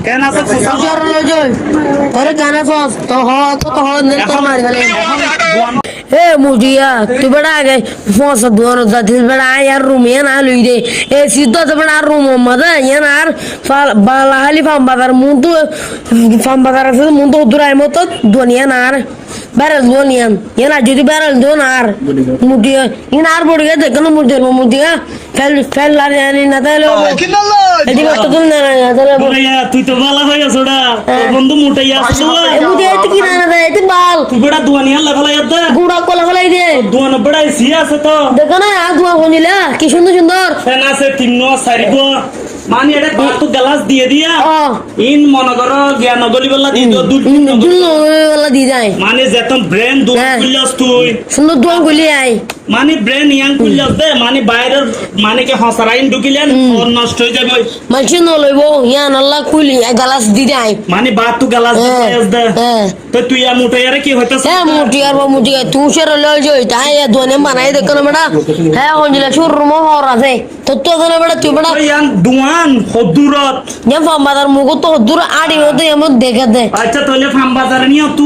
কেন আছে জোর লজই তোরে গানা সস তো হ তো হ নে তো মারি গেলে এ মুজিয়া তুই বড় আগে ফোস দুয়ার জাতিস বড় यार रूम ये ना लुई दे ए सीधा तो बड़ा रूम मत ये ना यार बाला हाली फाम बाजार से मुंडो उधर आए मत दुनिया ना यार बैरल दुनिया ये ना जुदी बैरल दो ना यार मुजिया ये ना यार बोल गया देख ना मुजिया फैल ला यानी ना तो लो এটি কত তুমি না না তাহলে তুই তো বালা হয়ে ছোড়া বন্ধু মুটাইয়া আসছো মুজিয়া এত কি না না এত বাল তুই বড় দুনিয়া লাগলা ইয়াদা গুড়া কলা ফলাই দে দুন বড় সি আছে তো দেখো না আ দুয়া বনিলা কি সুন্দর সুন্দর ফেন আছে তিননো সারিগো মানে এটা বাতু গ্লাস দিয়ে দিয়া ইন মনগর জ্ঞান গলি বলা দি দো দুধ বলা দি যায় মানে যেতম ব্রেন দুয়া কইলাস তুই সুন্দর দুয়া কইলি আই মানে ব্রেন ইয়াং কইলাস দে মানে বাইরের মানে কে হসারাইন ঢুকিলেন ওর নষ্ট হয়ে যাবে মানছি ন লইব ইয়ান আল্লাহ কইলি গ্লাস দি যায় মানে বাতু গ্লাস দিয়ে দে তো তুই আ মুটাইয়ারে কি হইতাছ হ্যাঁ মুটিয়ার বা মুটিয়া তুই সের লই জই তাই দোনে বানাই দেখো না বড়া হ্যাঁ হঞ্জিলা শুর রুমো হর আছে তো তো দনে বড়া তুই বড়া ইয়ান দুয়ান হদুরত या फाम बाजार मुगो तो दूर आड़ी होते हम देखे दे अच्छा तोले फाम बाजार नियो तू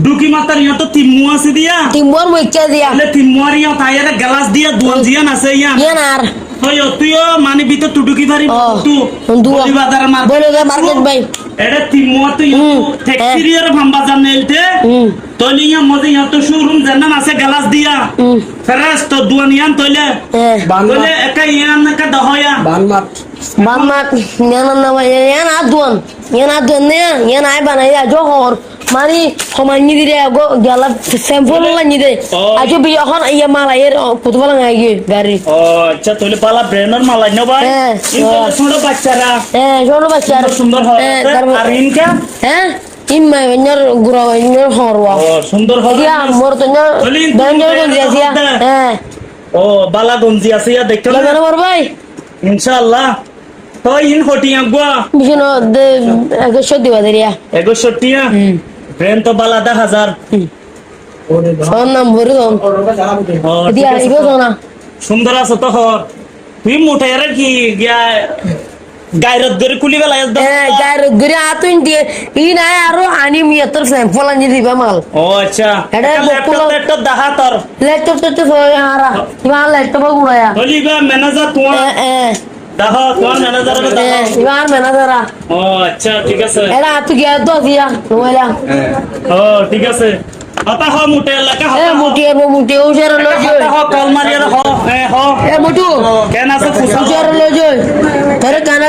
डुकी मातर नियो तो तिम्मु আছে দিয়া तिम्बोर मुइचा दिया ले तिम्मुर नियो तायरे ग्लास दिया दुंजिया আছে ইয়া ये नार হয়ো তুইও মানে বিতে টুডুকি ভারি তু বলি বাজার মার বলে দে মার্কেট ভাই এডা তিম্মু তুই টেক্সিরিয়ার ফাম বাজার নেলতে তোলিয়া মজে ইয়া তো শোরুম জান্নান আছে গ্লাস দিয়া ফেরাস তো দুনিয়ান তোলে বাংলা একা ইয়ান না দহয়া Bamak yana na yana adwan ne yana ay bana ya johor mani komani dire go gala sample la ni de ajo bi এখন ইয়া মালা এর কতবেলা আগে গাড়ি ও আচ্ছা তোলে পালা ব্রেনার মালা নো ভাই ইনটা ছোট বাচ্চারা ছোট বাচ্চারা সুন্দর হয় আর Inca in my venir gura venir horwa সুন্দর হয় দিয়া মোর তো বেঞ্জর গো দিয়া ও বালা গঞ্জি আছে ইয়া দেখতে লাগা মোর ভাই ইনশাআল্লাহ তো ইন হটিয়া গো বিশনো de 100 দিবা দেরিয়া 100 টিয়া ব্রেন তো বালা 10000 ফোন নাম্বার দম দিয়া ইগো সোনা সুন্দর আছে তো হর তুই মোটায়ারে কি গিয়া গায়রত গরে কুলি বেলা আসদা গায়রত গরে আতুন দিয়ে ই না আরো আনি মিয়াতর স্যাম্পল আনি দিবা মাল ও আচ্ছা এটা ল্যাপটপ দেখা তোর ল্যাপটপ তো সয় হারা ইমান ল্যাপটপ গুড়ায়া বলিবা ম্যানেজার তোমার দেখো তোমার ম্যানেজার ইমান ম্যানেজারা ও আচ্ছা ঠিক আছে এরা আতু গিয়া তো দিয়া নোলা ও ঠিক আছে আতা হ মুটে লাগা হ মুটে ওশার লই জয় হ কল মারিয়া হ মুটু কেন আছে ওশার লই জয় তোরে কানা